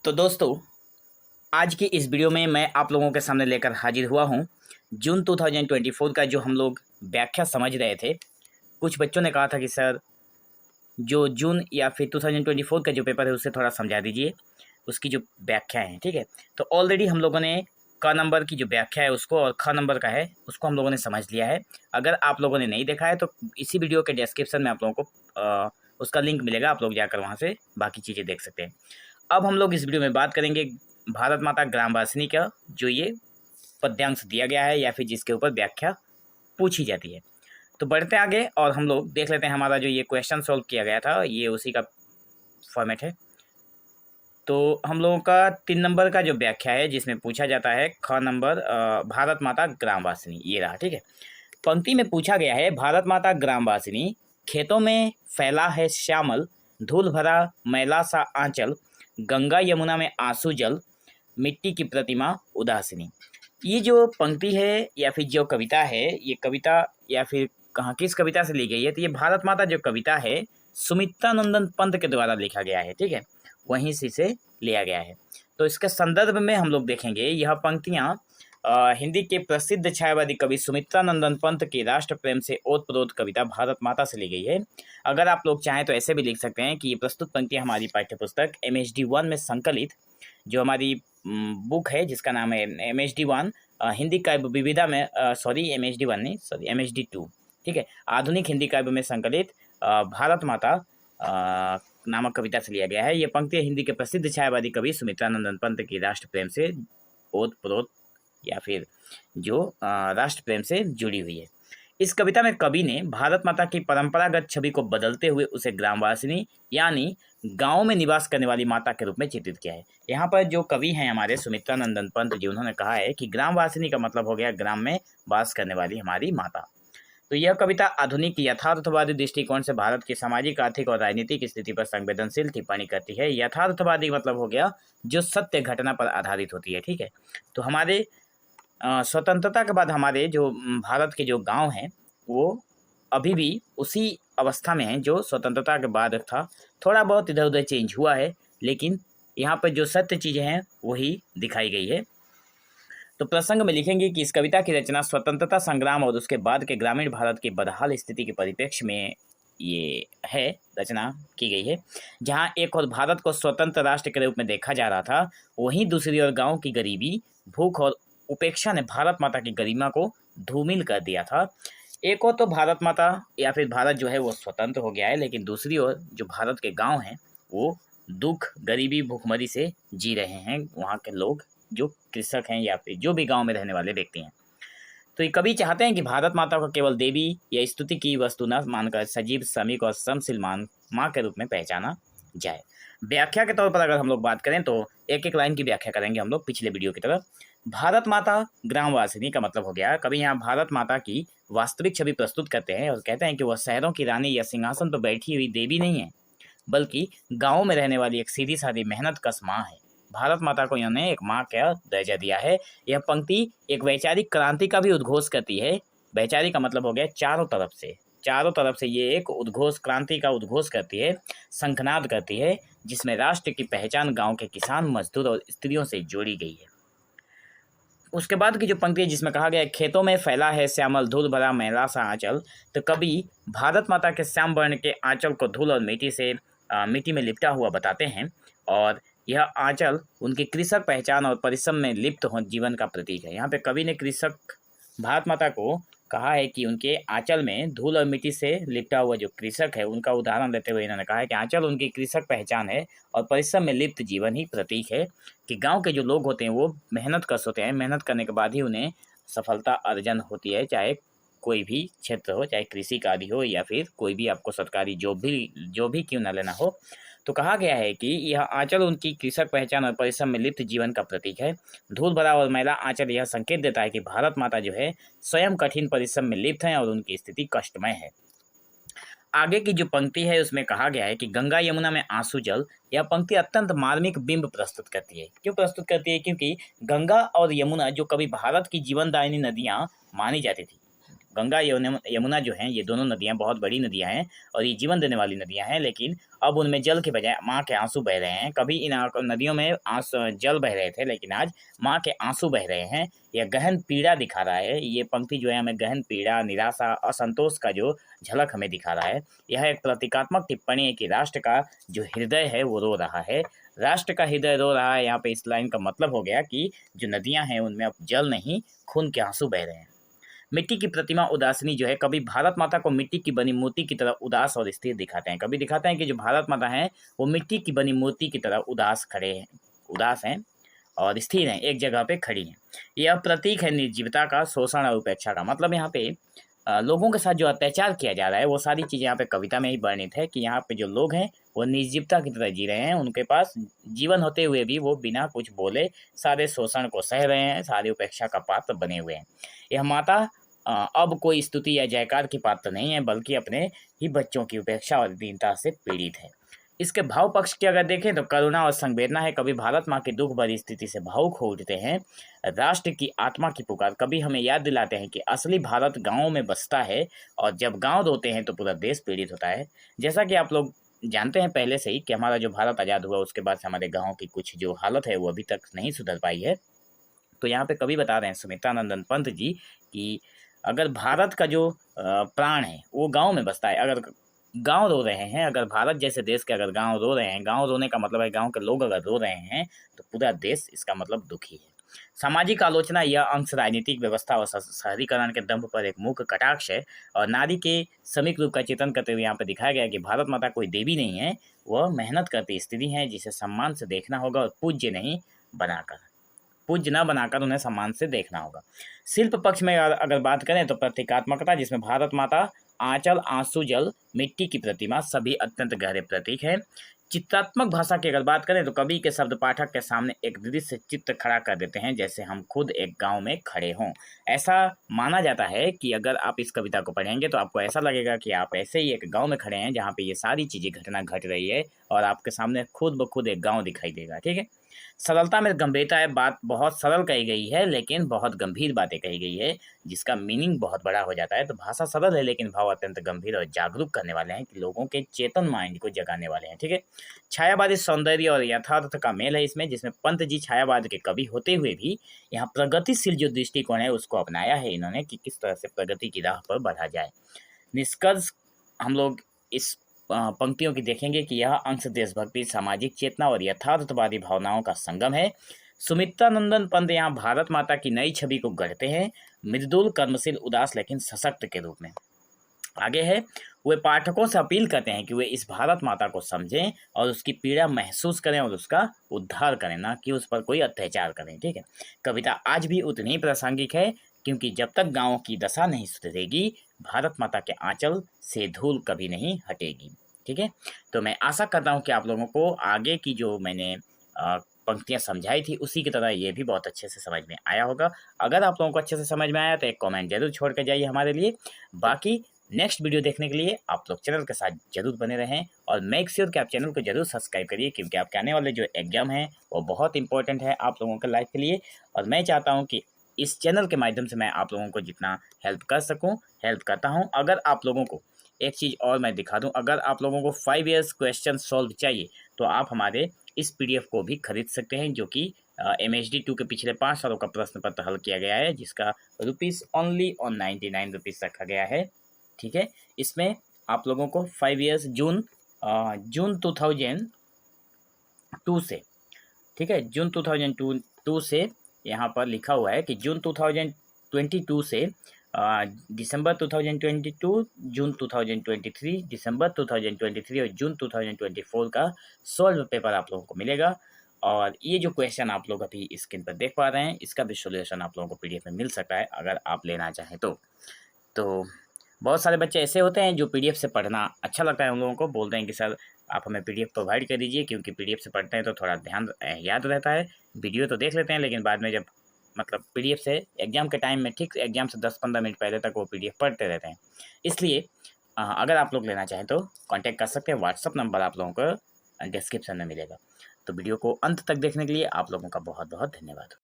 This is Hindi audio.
तो दोस्तों, आज की इस वीडियो में मैं आप लोगों के सामने लेकर हाजिर हुआ हूं जून 2024 का जो हम लोग व्याख्या समझ रहे थे। कुछ बच्चों ने कहा था कि सर जो जून या फिर 2024 का जो पेपर है उससे थोड़ा समझा दीजिए, उसकी जो व्याख्या है। ठीक है, तो ऑलरेडी हम लोगों ने क नंबर की जो व्याख्या है उसको और ख नंबर का है उसको हम लोगों ने समझ लिया है। अगर आप लोगों ने नहीं देखा है तो इसी वीडियो के डिस्क्रिप्शन में आप लोगों को उसका लिंक मिलेगा, आप लोग जाकर वहाँ से बाकी चीज़ें देख सकते हैं। अब हम लोग इस वीडियो में बात करेंगे भारत माता ग्रामवासिनी का, जो ये पद्यांश दिया गया है या फिर जिसके ऊपर व्याख्या पूछी जाती है। तो बढ़ते आगे और हम लोग देख लेते हैं हमारा जो ये क्वेश्चन सॉल्व किया गया था, ये उसी का फॉर्मेट है। तो हम लोगों का 3 नंबर का जो व्याख्या है जिसमें पूछा जाता है ख नंबर भारत माता ग्रामवासिनी, ये रहा। ठीक है, पंक्ति में पूछा गया है भारत माता ग्रामवासिनी, खेतों में फैला है श्यामल, धूल भरा मैला सा आंचल, गंगा यमुना में आंसू जल, मिट्टी की प्रतिमा उदासीनी। ये जो पंक्ति है या फिर जो कविता है, ये कविता या फिर कहाँ किस कविता से ली गई है, तो ये भारत माता जो कविता है सुमित्रा नंदन पंत के द्वारा लिखा गया है। ठीक है, वहीं से लिया गया है। तो इसके संदर्भ में हम लोग देखेंगे यह पंक्तियाँ हिंदी के प्रसिद्ध छायावादी कवि सुमित्रा नंदन पंत की राष्ट्र प्रेम से ओतप्रोत कविता भारत माता से ली गई है। अगर आप लोग चाहें तो ऐसे भी लिख सकते हैं कि ये प्रस्तुत पंक्तियाँ हमारी पाठ्यपुस्तक MHD 1 में संकलित जो हमारी बुक है जिसका नाम है MHD 1 हिंदी काव्य विविधा में MHD 1 नहीं, MHD 2। ठीक है, आधुनिक हिंदी काव्य में संकलित भारत माता नामक कविता से लिया गया है। ये पंक्तियाँ हिंदी के प्रसिद्ध छायावादी कवि सुमित्रा नंदन पंत की राष्ट्र प्रेम से ओतप्रोत या फिर जो राष्ट्र प्रेम से जुड़ी हुई है। इस कविता में कवि ने भारत माता की परंपरागत छवि को बदलते हुए उसे ग्रामवासिनी यानी गांव में निवास करने वाली माता के रूप में चित्रित किया है। यहाँ पर जो कवि हैं हमारे सुमित्रा नंदन पंत जी, उन्होंने कहा है कि ग्रामवासिनी का मतलब हो गया ग्राम में वास करने वाली हमारी माता। तो यह कविता आधुनिक यथार्थवादी दृष्टिकोण से भारत की सामाजिक, आर्थिक और राजनीतिक स्थिति पर संवेदनशील टिप्पणी करती है। यथार्थवादी मतलब हो गया जो सत्य घटना पर आधारित होती है। ठीक है, तो हमारे स्वतंत्रता के बाद हमारे जो भारत के जो गांव हैं वो अभी भी उसी अवस्था में हैं जो स्वतंत्रता के बाद था। थोड़ा बहुत इधर उधर चेंज हुआ है, लेकिन यहाँ पर जो सत्य चीज़ें हैं वही दिखाई गई है। तो प्रसंग में लिखेंगे कि इस कविता की रचना स्वतंत्रता संग्राम और उसके बाद के ग्रामीण भारत की बदहाल स्थिति के परिप्रेक्ष्य में ये है रचना की गई है। जहाँ एक और भारत को स्वतंत्र राष्ट्र के रूप में देखा जा रहा था, वहीं दूसरी ओर गांव की गरीबी, भूख और उपेक्षा ने भारत माता की गरिमा को धूमिल कर दिया था। एक और तो भारत माता या फिर भारत जो है वो स्वतंत्र हो गया है, लेकिन दूसरी ओर जो भारत के गांव हैं वो दुख, गरीबी, भूखमरी से जी रहे हैं। वहाँ के लोग जो कृषक हैं या फिर जो भी गांव में रहने वाले व्यक्ति हैं। तो ये कवि चाहते हैं कि भारत माता को केवल देवी या स्तुति की वस्तु न मानकर सजीव, श्रमिक और श्रमशील माँ के रूप में पहचाना जाए। व्याख्या के तौर पर अगर हम लोग बात करें तो एक एक लाइन की व्याख्या करेंगे हम लोग पिछले वीडियो की तरफ। भारत माता ग्रामवासिनी का मतलब हो गया कवि यहाँ भारत माता की वास्तविक छवि प्रस्तुत करते हैं और कहते हैं कि वह शहरों की रानी या सिंहासन पर बैठी हुई देवी नहीं है, बल्कि गाँव में रहने वाली एक सीधी सादी मेहनतकश माँ है। भारत माता को इन्होंने एक माँ का दर्जा दिया है। यह पंक्ति एक वैचारिक क्रांति का भी उद्घोष करती है। वैचारिक का मतलब हो गया चारों तरफ से ये एक उद्घोष, क्रांति का उद्घोष करती है, शंखनाद करती है, जिसमें राष्ट्र की पहचान गांव के किसान, मजदूर और स्त्रियों से जोड़ी गई है। उसके बाद की जो पंक्ति है जिसमें कहा गया है खेतों में फैला है श्यामल, धूल भरा मैला सा आंचल, तो कभी भारत माता के श्याम वर्ण के आंचल को धूल और मिट्टी में लिपटा हुआ बताते हैं और यह आंचल उनकी कृषक पहचान और परिश्रम में लिप्त हो जीवन का प्रतीक है। यहाँ पे कवि ने कृषक भारत माता को कहा है कि उनके आंचल में धूल और मिट्टी से लिपटा हुआ जो कृषक है उनका उदाहरण देते हुए इन्होंने कहा है कि आंचल उनकी कृषक पहचान है और परिश्रम में लिप्त जीवन ही प्रतीक है। कि गांव के जो लोग होते हैं वो मेहनत कश होते हैं, मेहनत करने के बाद ही उन्हें सफलता अर्जन होती है, चाहे कोई भी क्षेत्र हो, चाहे कृषि कार्य हो या फिर कोई भी आपको सरकारी जो भी क्यों न लेना हो। तो कहा गया है कि यह आंचल उनकी कृषक पहचान और परिश्रम में लिप्त जीवन का प्रतीक है। धूल भरा और मैला आंचल यह संकेत देता है कि भारत माता जो है स्वयं कठिन परिश्रम में लिप्त हैं और उनकी स्थिति कष्टमय है। आगे की जो पंक्ति है उसमें कहा गया है कि गंगा यमुना में आंसू जल। यह पंक्ति अत्यंत मार्मिक बिंब प्रस्तुत करती है। क्यों प्रस्तुत करती है? क्योंकि गंगा और यमुना जो कभी भारत की जीवनदायिनी नदियाँ मानी जाती थी, गंगा यमुना जो हैं, ये दोनों नदियाँ बहुत बड़ी नदियाँ हैं और ये जीवन देने वाली नदियाँ हैं, लेकिन अब उनमें जल के बजाय माँ के आंसू बह रहे हैं। कभी इन नदियों में जल बह रहे थे, लेकिन आज माँ के आंसू बह रहे हैं। यह गहन पीड़ा दिखा रहा है। ये पंक्ति जो है हमें गहन पीड़ा, निराशा, असंतोष का जो झलक हमें दिखा रहा है। यह एक प्रतीकात्मक टिप्पणी है कि राष्ट्र का जो हृदय है वो रो रहा है। राष्ट्र का हृदय रो रहा है। यहाँ पे इस लाइन का मतलब हो गया कि जो नदियाँ हैं उनमें अब जल नहीं, खून के आंसू बह रहे हैं। मिट्टी की प्रतिमा उदासीनी जो है, कभी भारत माता को मिट्टी की बनी मूर्ति की तरह उदास और स्थिर दिखाते हैं। कभी दिखाते हैं कि जो भारत माता है वो मिट्टी की बनी मूर्ति की तरह उदास हैं और स्थिर हैं, एक जगह पे खड़ी हैं। यह प्रतीक है निर्जीवता का, शोषण और उपेक्षा का। मतलब यहाँ पे लोगों के साथ जो अत्याचार किया जा रहा है वो सारी चीज़ें यहाँ पे कविता में ही वर्णित है कि यहाँ पे जो लोग हैं वो निर्जीवता की तरह जी रहे हैं। उनके पास जीवन होते हुए भी वो बिना कुछ बोले सारे शोषण को सह रहे हैं, सारी उपेक्षा का पात्र बने हुए हैं। यह माता अब कोई स्तुति या जयकार की पात्र नहीं है, बल्कि अपने ही बच्चों की उपेक्षा और दीनता से पीड़ित है। इसके भाव पक्ष की अगर देखें तो करुणा और संवेदना है। कभी भारत माँ की दुख भरी स्थिति से भावुक हो उठते हैं। राष्ट्र की आत्मा की पुकार कभी हमें याद दिलाते हैं कि असली भारत गाँव में बसता है और जब गाँव रोते हैं तो पूरा देश पीड़ित होता है। जैसा कि आप लोग जानते हैं पहले से ही कि हमारा जो भारत आज़ाद हुआ उसके बाद से हमारे गाँव की कुछ जो हालत है वो अभी तक नहीं सुधर पाई है। तो यहाँ पे कवि बता रहे हैं सुमित्रानंदन पंत जी कि अगर भारत का जो प्राण है वो गाँव में बसता है, अगर गाँव रो रहे हैं, अगर भारत जैसे देश के अगर गाँव रो रहे हैं, गाँव रोने का मतलब है गाँव के लोग अगर रो रहे हैं तो पूरा देश इसका मतलब दुखी है। सामाजिक आलोचना यह अंश राजनीतिक व्यवस्था और शहरीकरण के दंभ पर एक मुख्य कटाक्ष है और नारी के समीक रूप का चित्रण करते हुए यहाँ पर दिखाया गया कि भारत माता कोई देवी नहीं है, वह मेहनत करती स्त्री है जिसे सम्मान से देखना होगा और पूज्य न बनाकर उन्हें सम्मान से देखना होगा। शिल्प पक्ष में अगर बात करें तो प्रतीकात्मकता, जिसमें भारत माता, आंचल, आंसू जल, मिट्टी की प्रतिमा सभी अत्यंत गहरे प्रतीक हैं। चित्रात्मक भाषा की अगर बात करें तो कवि के शब्द पाठक के सामने एक दृश्य चित्र खड़ा कर देते हैं, जैसे हम खुद एक गांव में खड़े हों। ऐसा माना जाता है कि अगर आप इस कविता को पढ़ेंगे तो आपको ऐसा लगेगा कि आप ऐसे ही एक गांव में खड़े हैं जहां पे ये सारी चीज़ें घटना घट रही है और आपके सामने खुद ब खुद एक गाँव दिखाई देगा। ठीक है। सरलता में गंभीरता है। बात बहुत सरल कही गई है लेकिन बहुत गंभीर बातें कही गई है, जिसका मीनिंग बहुत बड़ा हो जाता है। तो भाषा सरल है लेकिन भाव अत्यंत गंभीर और जागरूक करने वाले हैं कि लोगों के चेतन माइंड को जगाने वाले हैं। ठीक है। छायावादी सौंदर्य और यथार्थ का मेल है इसमें, जिसमें पंत जी छायावाद के कवि होते हुए भी यहाँ प्रगतिशील जो दृष्टिकोण है उसको अपनाया है इन्होंने कि किस तरह से प्रगति की राह पर बढ़ा जाए। निष्कर्ष हम लोग इस पंक्तियों की देखेंगे कि यह अंश देशभक्ति, सामाजिक चेतना और यथार्थवादी भावनाओं का संगम है। सुमित्रानंदन पंत यहाँ भारत माता की नई छवि को गढ़ते हैं, मृदुल, कर्मशील, उदास लेकिन सशक्त के रूप में। आगे है, वे पाठकों से अपील करते हैं कि वे इस भारत माता को समझें और उसकी पीड़ा महसूस करें और उसका उद्धार करें, ना कि उस पर कोई अत्याचार करें। ठीक है। कविता आज भी उतनी ही प्रासंगिक है क्योंकि जब तक गाँव की दशा नहीं सुधरेगी, भारत माता के आंचल से धूल कभी नहीं हटेगी। ठीक है। तो मैं आशा करता हूँ कि आप लोगों को आगे की जो मैंने पंक्तियाँ समझाई थी उसी की तरह ये भी बहुत अच्छे से समझ में आया होगा। अगर आप लोगों को अच्छे से समझ में आया तो एक कमेंट जरूर छोड़ कर जाइए हमारे लिए। बाकी नेक्स्ट वीडियो देखने के लिए आप लोग चैनल के साथ जरूर बने रहें और मेक श्योर कि आप चैनल को जरूर सब्सक्राइब करिए, क्योंकि आपके आने वाले जो एग्जाम हैं वो बहुत इंपॉर्टेंट है आप लोगों के लाइफ के लिए। और मैं चाहता हूँ कि इस चैनल के माध्यम से मैं आप लोगों को जितना हेल्प कर सकूँ हेल्प करता हूँ। अगर आप लोगों को एक चीज़ और मैं दिखा दूं, अगर आप लोगों को 5 ईयर्स क्वेश्चन सॉल्व चाहिए तो आप हमारे इस पीडीएफ को भी खरीद सकते हैं, जो कि MHD2 के पिछले 5 सालों का प्रश्न पत्र हल किया गया है, जिसका रुपीज़ ओनली ऑन 99 रुपीज़ रखा गया है। ठीक है। इसमें आप लोगों को 5 ईयर्स जून 2002 से, ठीक है, जून 2002 से यहाँ पर लिखा हुआ है कि जून 2022 से दिसंबर 2022, जून 2023, दिसंबर 2023 और जून 2024 का सॉल्व पेपर आप लोगों को मिलेगा। और ये जो क्वेश्चन आप लोग अभी स्क्रीन पर देख पा रहे हैं इसका भी सॉल्यूशन आप लोगों को पीडीएफ में मिल सकता है अगर आप लेना चाहें तो बहुत सारे बच्चे ऐसे होते हैं जो पीडीएफ से पढ़ना अच्छा लगता है, उन लोगों को बोलते हैं कि सर आप हमें पीडीएफ प्रोवाइड कर दीजिए, क्योंकि पीडीएफ से पढ़ते हैं तो थोड़ा ध्यान याद रहता है। वीडियो तो देख लेते हैं लेकिन बाद में जब मतलब पीडीएफ से एग्जाम के टाइम में, ठीक एग्जाम से 10-15 मिनट पहले तक वो पीडीएफ पढ़ते रहते हैं। इसलिए अगर आप लोग लेना चाहें तो कांटेक्ट कर सकते हैं। व्हाट्सअप नंबर आप लोगों को डिस्क्रिप्शन में मिलेगा। तो वीडियो को अंत तक देखने के लिए आप लोगों का बहुत बहुत धन्यवाद।